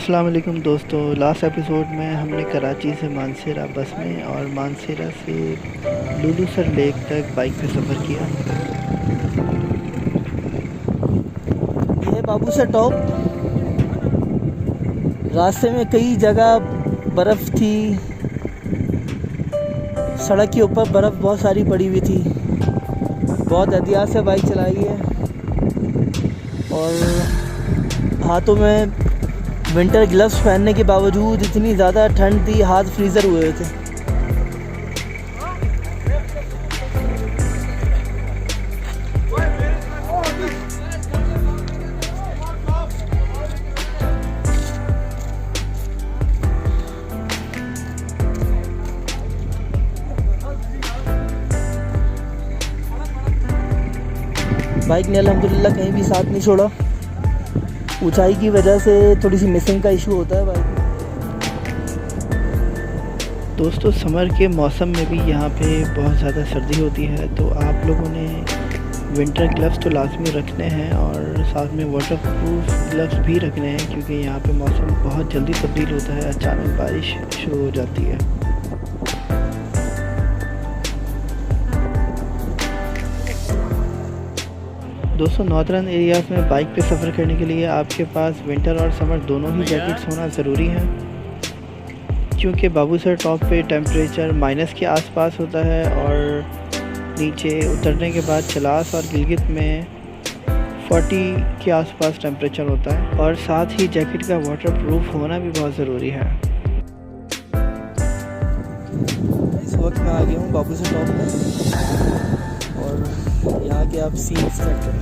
अस्सलाम वालेकुम दोस्तों। लास्ट एपिसोड में हमने कराची से मानसेरा बस में और मानसेरा से लुलुसर लेक तक बाइक पे सफ़र किया। ये बाबूसर टॉप। रास्ते में कई जगह बर्फ़ थी, सड़क के ऊपर बर्फ़ बहुत सारी पड़ी हुई थी। बहुत एहतियात से बाइक चलाई है और हाथों में विंटर ग्लव्स पहनने के बावजूद इतनी ज़्यादा ठंड थी, हाथ फ्रीज़र हुए थे। बाइक ने अल्हम्दुलिल्लाह कहीं भी साथ नहीं छोड़ा। ऊंचाई की वजह से थोड़ी सी मिसिंग का इशू होता है बाइक में। दोस्तों, समर के मौसम में भी यहाँ पे बहुत ज़्यादा सर्दी होती है, तो आप लोगों ने विंटर ग्लव्स तो लाजमी रखने हैं और साथ में वाटर प्रूफ ग्लव्स भी रखने हैं, क्योंकि यहाँ पे मौसम बहुत जल्दी तब्दील होता है। अचानक बारिश शुरू हो जाती है। दोस्तों, नॉर्दर्न एरियाज़ में बाइक पे सफ़र करने के लिए आपके पास विंटर और समर दोनों ही जैकेट्स होना ज़रूरी है, क्योंकि बाबूसर टॉप पे टेम्परेचर माइनस के आसपास होता है और नीचे उतरने के बाद चलास और गिलगित में 40 के आसपास टेम्परेचर होता है। और साथ ही जैकेट का वाटर प्रूफ होना भी बहुत ज़रूरी है। इस वक्त मैं आ गया हूँ बाबूसर टॉप पर और यहाँ के आप सीन चेक करें।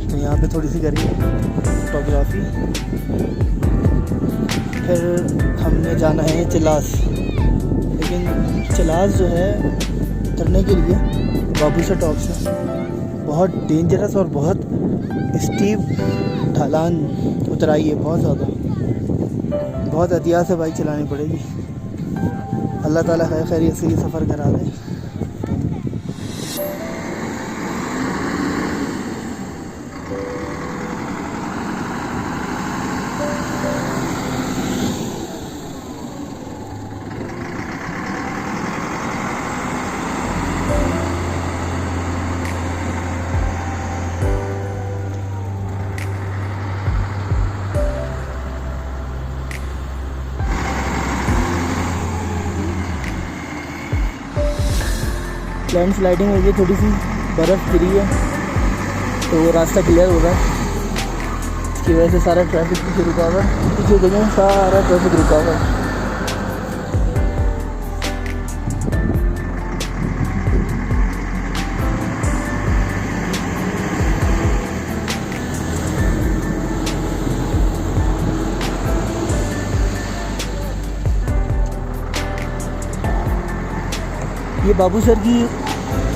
तो यहाँ पे थोड़ी सी करी फोटोग्राफी। फिर हमने जाना है चिलास, लेकिन चिलास जो है उतरने के लिए बाबूसर टॉप से बहुत डेंजरस और बहुत स्टीप ढलान उतराई है। बहुत ज़्यादा, बहुत एहतियात से बाइक चलानी पड़ेगी। अल्लाह ताला खैरियत से ये सफ़र करा दे। लैंड स्लाइडिंग हुई है, थोड़ी सी बर्फ़ गिरी है तो रास्ता क्लियर हो रहा है। इसकी वजह से सारा ट्रैफिक पीछे रुका हुआ है। पीछे देखें, सारा ट्रैफिक रुका हुआ है। ये बाबूसर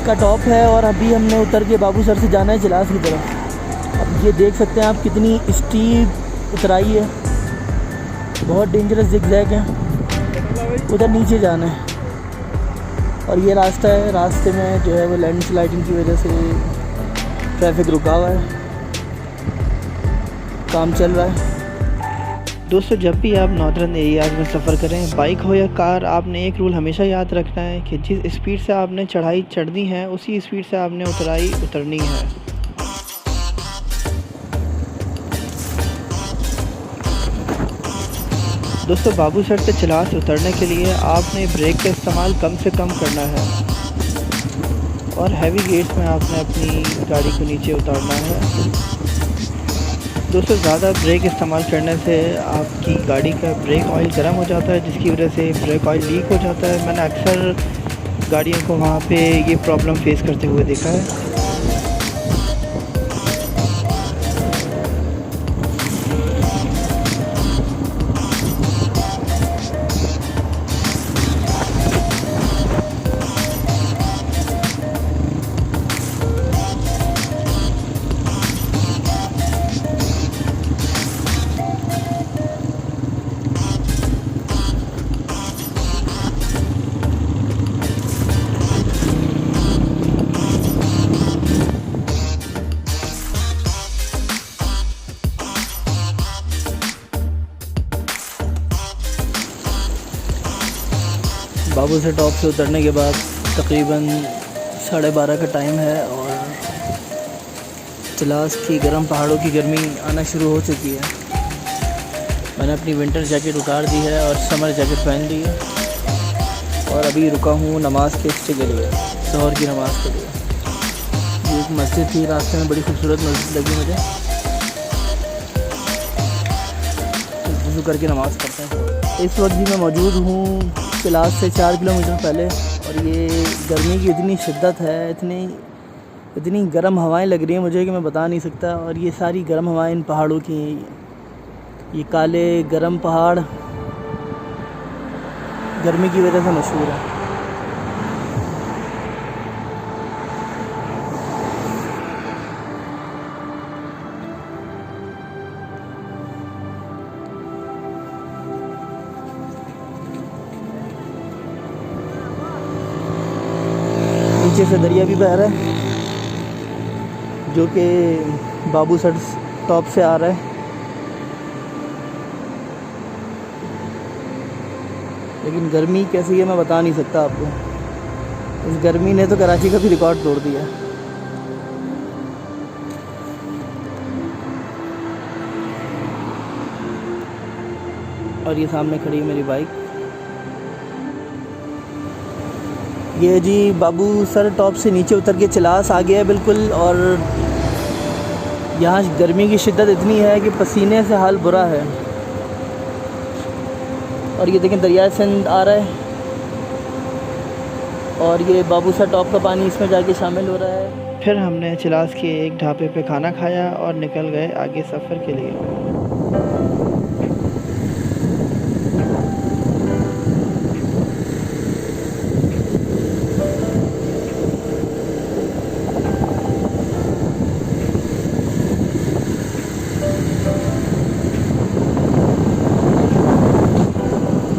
का टॉप है और अभी हमने उतर के बाबूसर से जाना है चिलास की तरफ। अब ये देख सकते हैं आप कितनी स्टीप उतराई है, बहुत डेंजरस जिगजैग है। उधर नीचे जाना है और ये रास्ता है। रास्ते में जो है वो लैंड स्लाइडिंग की वजह से ट्रैफिक रुका हुआ है, काम चल रहा है। दोस्तों, जब भी आप नॉर्दर्न एरियाज़ में सफ़र करें, बाइक हो या कार, आपने एक रूल हमेशा याद रखना है कि जिस स्पीड से आपने चढ़ाई चढ़नी है उसी स्पीड से आपने उतरनी है। दोस्तों, बाबूसर से चिलास उतरने के लिए आपने ब्रेक का इस्तेमाल कम से कम करना है और हैवी गेट्स में आपने अपनी गाड़ी को नीचे उतारना है। दोस्तों, ज़्यादा ब्रेक इस्तेमाल करने से आपकी गाड़ी का ब्रेक ऑयल गर्म हो जाता है, जिसकी वजह से ब्रेक ऑयल लीक हो जाता है। मैंने अक्सर गाड़ियों को वहाँ पे ये प्रॉब्लम फेस करते हुए देखा है। बाबूसर टॉप से उतरने के बाद तकरीबन 12:30 का टाइम है और चिलास की गर्म पहाड़ों की गर्मी आना शुरू हो चुकी है। मैंने अपनी विंटर जैकेट उतार दी है और समर जैकेट पहन ली है और अभी रुका हूँ नमाज़ के हिस्से के लिए, ज़ोहर की नमाज़ के लिए। ये एक मस्जिद थी रास्ते में, बड़ी खूबसूरत मस्जिद लगी मुझे। वज़ू करके नमाज़ पढ़ते हैं। इस वक्त भी मैं मौजूद हूँ चिलास से 4 किलोमीटर पहले और ये गर्मी की इतनी शिद्दत है, इतनी गर्म हवाएं लग रही हैं मुझे कि मैं बता नहीं सकता। और ये सारी गर्म हवाएं इन पहाड़ों की हैं। ये काले गर्म पहाड़ गर्मी की वजह से मशहूर है। नीचे से दरिया भी बह रहा है जो कि बाबूसर टॉप से आ रहा है। लेकिन गर्मी कैसी है मैं बता नहीं सकता आपको। इस गर्मी ने तो कराची का भी रिकॉर्ड तोड़ दिया। और ये सामने खड़ी है मेरी बाइक। ये जी बाबूसर टॉप से नीचे उतर के चिलास आ गया है बिल्कुल। और यहाँ गर्मी की शिद्दत इतनी है कि पसीने से हाल बुरा है। और ये देखें दरिया सिंध आ रहा है और ये बाबूसर टॉप का पानी इसमें जाके शामिल हो रहा है। फिर हमने चिलास के एक ढाबे पे खाना खाया और निकल गए आगे सफ़र के लिए।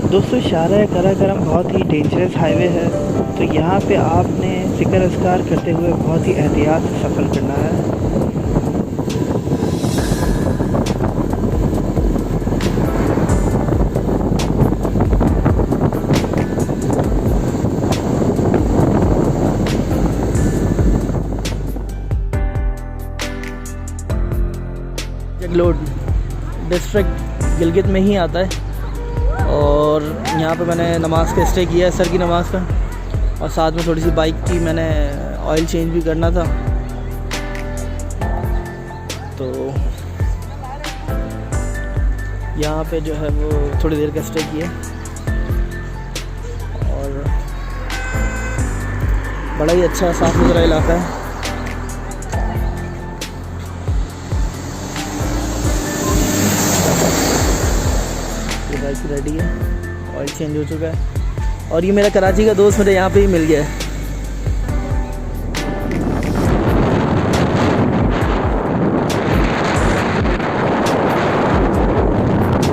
दोस्तों, शारा कराकरम बहुत ही डेंजरस हाईवे है, तो यहाँ पे आपने ज़िक्र अस्कार करते हुए बहुत ही एहतियात से सफ़र करना है। जगलोट डिस्ट्रिक्ट गिलगित में ही आता है और यहाँ पे मैंने नमाज़ का स्टे किया है, सर की नमाज़ का। और साथ में थोड़ी सी बाइक की मैंने ऑयल चेंज भी करना था, तो यहाँ पे जो है वो थोड़ी देर का स्टे किया। और बड़ा ही अच्छा साफ़ सुथरा इलाका है। ये बाइक रेडी है, ऑयल चेंज हो चुका है। और ये मेरा कराची का दोस्त मुझे यहाँ पे ही मिल गया है।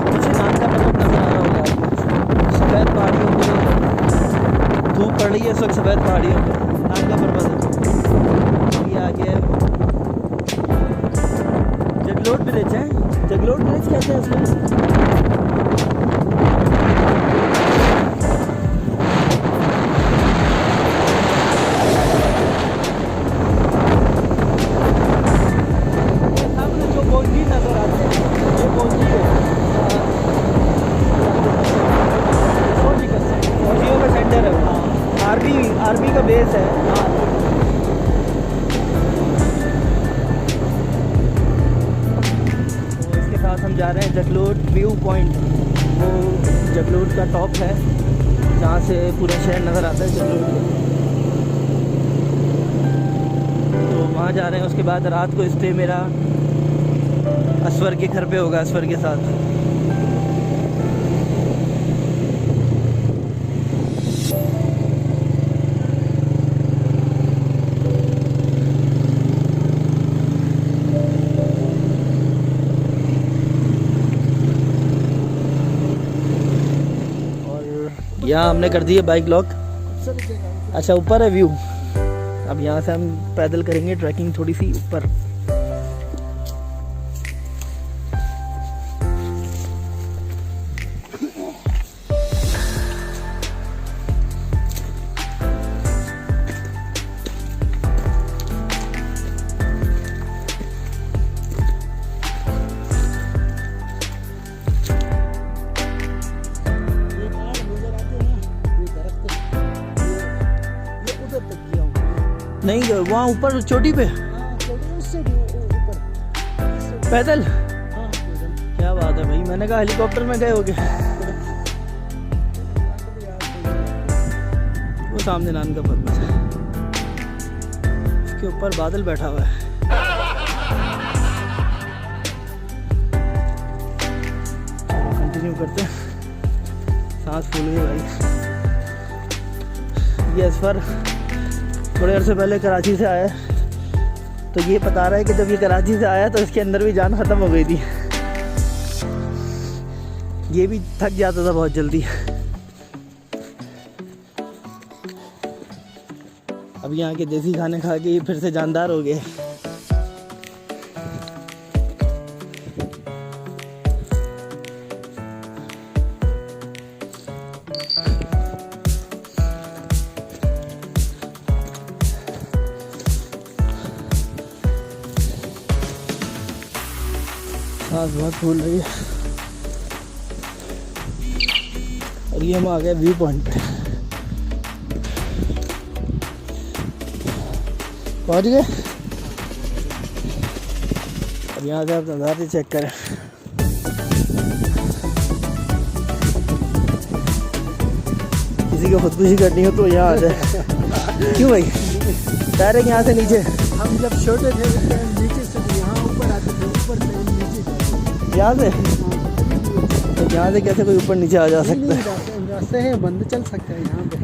पीछे नानका पर्वत नजर आ रहा होगा आपको, सफ़ेद पहाड़ियों पे धूप पड़ रही है इस वक्त। सफ़ेद पहाड़ियों पे नानका पर्वत है। ये आगे है जगलोट ब्रिज है। जगलोट ब्रिज कहते हैं इसको। आर्मी का बेस है। तो इसके साथ हम जा रहे हैं जगलोट व्यू पॉइंट। वो जगलोट का टॉप है जहाँ से पूरा शहर नज़र आता है जगलोट। तो वहाँ जा रहे हैं। उसके बाद रात को स्टे मेरा असवर के घर पे होगा, असवर के साथ। यहाँ हमने कर दी है बाइक लॉक। अच्छा, ऊपर है व्यू। अब यहाँ से हम पैदल करेंगे ट्रैकिंग थोड़ी सी ऊपर। नहीं वहाँ ऊपर चोटी पे उससे भी ऊपर पैदल। हाँ क्या बात है भाई, मैंने कहा हेलीकॉप्टर में गए होगे। वो सामने नान का पर्वत है, उसके ऊपर बादल बैठा हुआ है। कंटिन्यू करते हैं, सांस फूल गई भाई। ये असफर थोड़े अरसे पहले कराची से आया, तो ये बता रहा है कि जब ये कराची से आया तो इसके अंदर भी जान ख़त्म हो गई थी। ये भी थक जाता था बहुत जल्दी। अब यहाँ के देसी खाने खा के ये फिर से जानदार हो गए। सांस बहुत फूल रही है। और ये हम आ गए व्यू पॉइंट पे, पहुंच गए। अब यहाँ से आप नज़ारे चेक करें। किसी को खुदकुशी करनी हो तो यहाँ आ जाए। क्यों भाई, डायरेक्ट यहाँ से नीचे। हम जब छोटे थे नीचे से यहाँ ऊपर आते थे, ऊपर से हम नीचे जाते यहाँ से तो यहाँ से कैसे कोई ऊपर नीचे आ जा सकता है? रास्ते हैं, बंद चल सकते हैं यहाँ पे।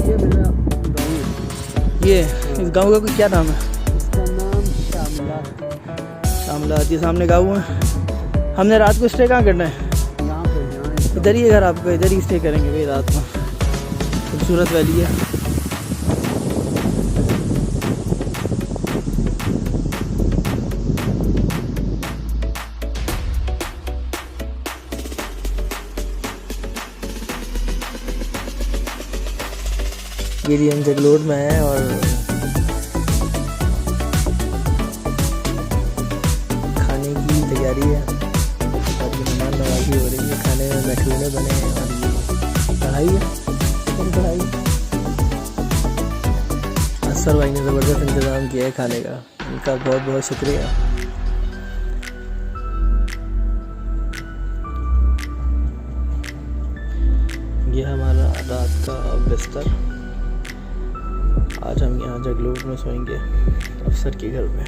ये मेरा गाँव है। ये इस गांव का कोई क्या नाम है? इसका नाम शामला। शामला। ये सामने गाँव है। हमने रात को स्टे कहाँ करना है? यहाँ पे इधर ही है घर आपका, इधर ही स्टे करेंगे भाई रात में। खूबसूरत वैली है। गिरियन जगलोट में है और खाने की तैयारी है और ये मेहमान नवाजी हो रही है। खाने में मैक्रोने बने हैं और ये कढ़ाई है, चिकन कढ़ाई। असर भाई ने ज़बरदस्त इंतज़ाम किया है खाने का, इनका बहुत बहुत शुक्रिया। ये हमारा रात का बिस्तर। आज हम यहाँ जगलोट में सोएंगे अफसर के घर पे।